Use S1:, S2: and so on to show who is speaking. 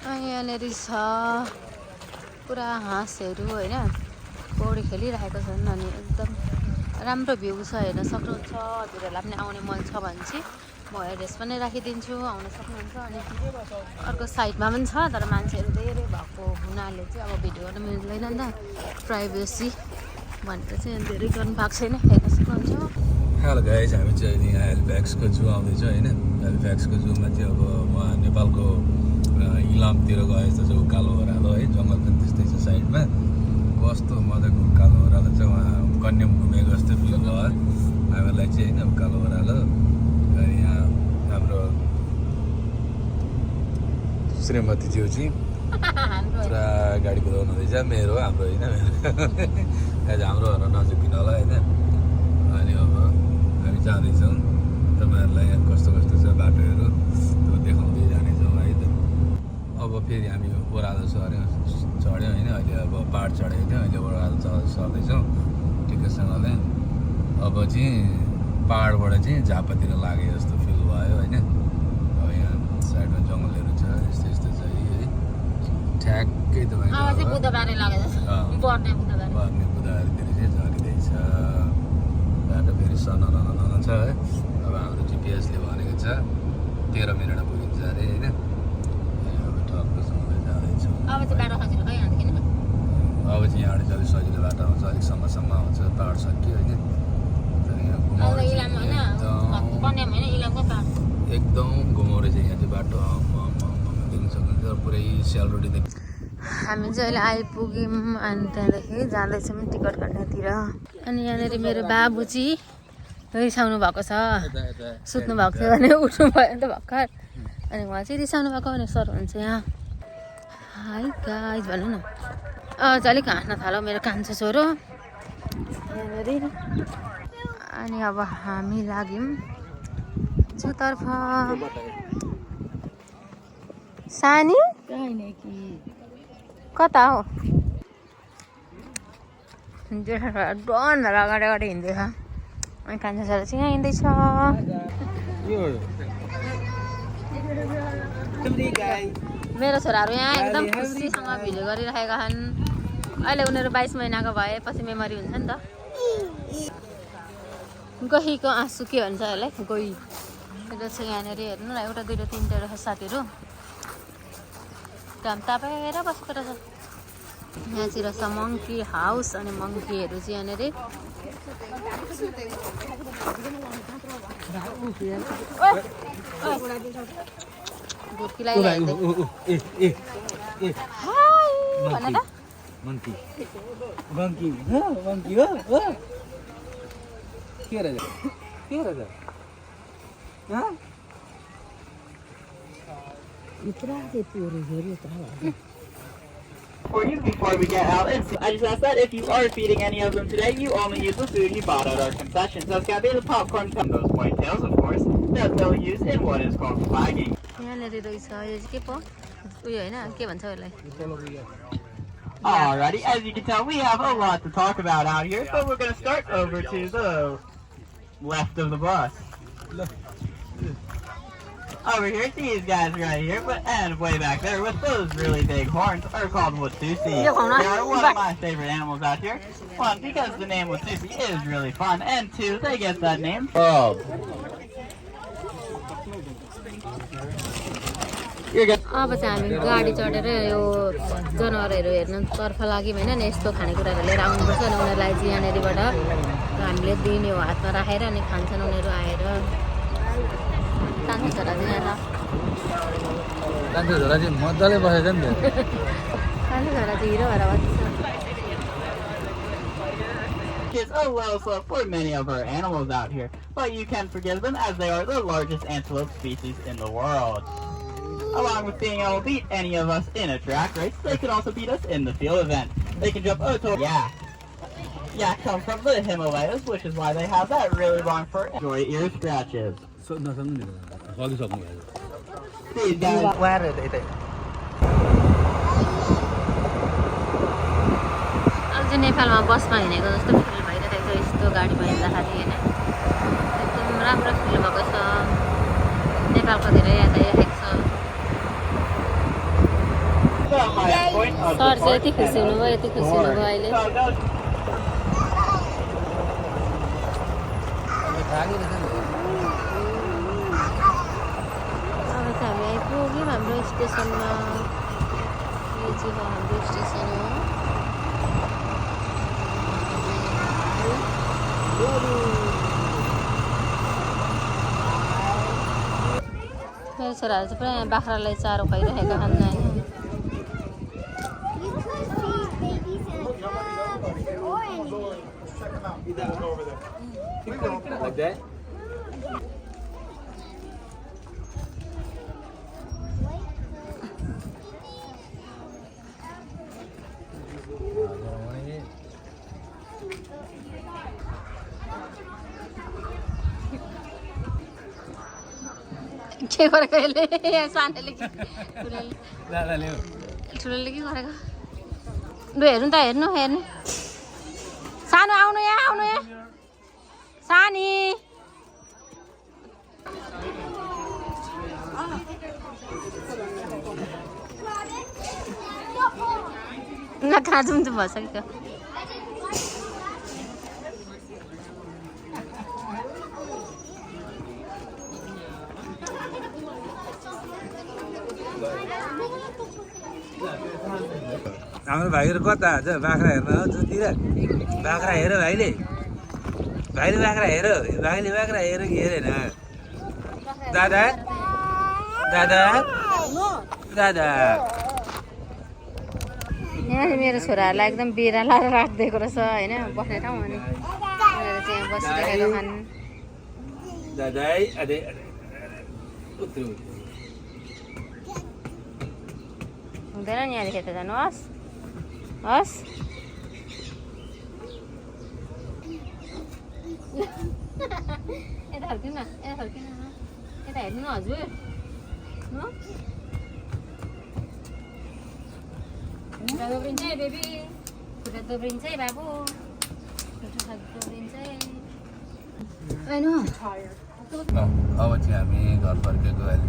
S1: यहाँनिर छ पुरा हाँसहरू होइन पौडी खेलिरहेको छन् अनि एकदम राम्रो भ्यू छ हेर्न सक्नुहुन्छ। हजुरहरूलाई पनि आउने मन छ भने चाहिँ म एड्रेस पनि राखिदिन्छु, आउन सक्नुहुन्छ। अनि अर्को साइडमा पनि छ तर मान्छेहरू धेरै भएको हुनाले चाहिँ अब भिडियो गर्न मिल्दैन नि त, प्राइभेसी भनेर चाहिँ धेरै गर्नु भएको छैन, हेर्न सक्नुहुन्छ।
S2: हेलो गाइस, हामी चाहिँ अहिले यहाँ हेलिफ्याक्सको जू आउँदैछ होइन। हेलिफ्याक्सको जूमा चाहिँ अब उहाँ नेपालको इलामतिर गए जस्तो छ उकालो ओह्रालो है, जङ्गल पनि त्यस्तै छ साइडमा। कस्तो मजाको उकालो ओह्रालो चाहिँ उहाँ कन्याम घुमेको जस्तो फिल भयो हामीहरूलाई चाहिँ होइन उकालो ओह्रालो। यहाँ हाम्रो श्रीमतीज्यू चाहिँ पुरा गाडी कुदाउनु हुँदैछ, मेरो हाम्रो होइन आज हाम्रो घर नजिकिन होला होइन। अनि अब हामी जाँदैछौँ, तपाईँहरूलाई यहाँ कस्तो कस्तो छ बाटोहरू त्यो देखाउँदै जानेछौँ है त। अब फेरि हामी ओह्रालो चढ्यौँ होइन, अहिले अब पाहाड चढेको थियो, अहिले ओह्रालो चढ्दैछौँ ठिकैसँगले। अब चाहिँ पाहाडबाट चाहिँ झापातिर लागे जस्तो फिल भयो होइन। अब यहाँ साइडमा जङ्गलहरू छ, यस्तो यस्तो छ है, ठ्याक्कै तपाईँको पर्ने बुधबारतिर चाहिँ झरिँदैछ बाटो। फेरि सनन छ है। अब हाम्रो जिपिएसले भनेको छ 13 मिनटमा पुगिन्छ अरे होइन। अब ठक्कसँगले जाँदैछौँ। अब चाहिँ यहाँबाट चाहिँ अलिक सजिलो बाटो आउँछ, अलिक सम्मसम्म आउँछ, पाहाड सक्यो होइन। एकदम घुमाउरे चाहिँ यहाँ चाहिँ बाटो देख्न सक्नुहुन्छ, पुरै सेलरोटी देख्छ।
S1: हामी चाहिँ अहिले आइपुग्यौँ अनि त्यहाँदेखि जाँदैछौँ टिकट काट्नेतिर। अनि यहाँनिर मेरो बाबुजी रिसाउनु भएको छ, सुत्नु भएको थियो भने उठ्नु भयो नि त भर्खर। अनि उहाँ चाहिँ रिसाउनु भएको भने सर हुन्छ यहाँ। हाई गाइज भन्नु न। चाहिँ अलिक हाँस्न थाल्यो मेरो कान्छो छोरो यहाँनिर। अनि अब हामी लाग्यौँ जूतर्फ। सानी कता हो? डन अगाडि अगाडि हिँड्दैछ। अनि कान्छो छोरा चाहिँ यहाँ हिँड्दैछ। मेरो छोराहरू यहाँ एकदम खुसीसँग भिडियो गरिरहेका छन्। अहिले उनीहरू 22 महिनाको भएपछि मेमोरी हुन्छ नि त। गहीको आँसु के भन्छ यसलाई? गही। यो चाहिँ यहाँनिर हेर्नु न, एउटा दुईवटा तिनवटा रहेछ साथीहरू। घाम तापेर बसेको रहेछ। यहाँ चाहिँ रहेछ मङ्की हाउस अनि मङ्कीहरू चाहिँ यहाँनिर।
S3: For you before we get out, I just asked that if you are feeding any of them today, you only use the food you bought at our concession. So it's got to be the popcorn from those whitetails, of course, that they'll use in what is called flagging. Alrighty, as you can tell, we have a lot to talk about out here, but we're going to start over to the left of the bus. Over here, these guys right here, and way back there with those really big horns are called Watusi. They are one of my favorite animals out here. One, because the name Watusi is really fun, and two, they get that name.
S1: अब चाहिँ हामी गाडी चढेर यो जनावरहरू हेर्नुतर्फ लाग्यौँ होइन। यस्तो खानेकुराहरू लिएर आउनुपर्छ अनि उनीहरूलाई चाहिँ यहाँनिरबाट हामीले दिने हो, हातमा राखेर अनि खान्छन् उनीहरू आएर। कान्छो छोरा चाहिँ यहाँ
S2: मजाले बसेछ नि त।
S1: कान्छो छोरा चाहिँ हिरो भएर बसेछ।
S3: It's a low slope for many of our animals out here, but you can forgive them as they are the largest antelope species in the world. Along with being able to beat any of us in a track race, they can also beat us in the field event. They can jump yak come from the Himalayas, which is why they have that really long fur. Enjoy ear scratches. These guys.
S1: अब चाहिँ नेपालमा बसमा हिँडेको जस्तो feel भइरहेको छ यस्तो गाडीमा हिँड्दाखेरि होइन। एकदम राम्रो फिल भएको छ। नेपालको धेरै याद आइरहेको छ।
S3: on my point of
S1: sir चाहिँ यति
S3: departure
S1: खुसी हुनुभयो यति खुसी हुनुभयो अहिले
S3: So go
S1: अब त हामी आइपुग्यौँ हाम्रो स्टेसनमा यो चाहिँ हो हाम्रो स्टेसन हो मेरो छोराहरू चाहिँ पुरा यहाँ बाख्रालाई चारो खुवाइरहेका छन् होइन
S2: Like that?
S1: के गरेको यसले सानोले कि ठुलोले ठुलोले के गरेको लु हेर्नु त हेर्नु हेर्नु सानो आउनु यहाँ सानी नखा जुम्जुम भइसक्यो
S2: हाम्रो भाइहरू कता छ बाख्रा हेर्न हो जुतिर बाख्रा हेर भाइले बाख्रा हेर भाइले बाख्रा हेर कि हेरेन दादा दादा दादा
S1: यहाँ मेरो छोराहरूलाई एकदम बिरालो राखिदिएको रहेछ होइन बस्ने ठाउँ अनि उनीहरू चाहिँ यहाँ बसिरहेका छन्
S2: दादा अरे उत्रो
S1: हुँदैन नि यहाँदेखि त जानु हस् हस् यता फर्किनु न यता हेर्नु न हजुर खुट्टा दोब्रिन्छ है बेबी खुट्टा दोब्रिन्छ है बाबु खुट्टा दोब्रिन्छ है
S2: अब चाहिँ हामी घर फर्केको अहिले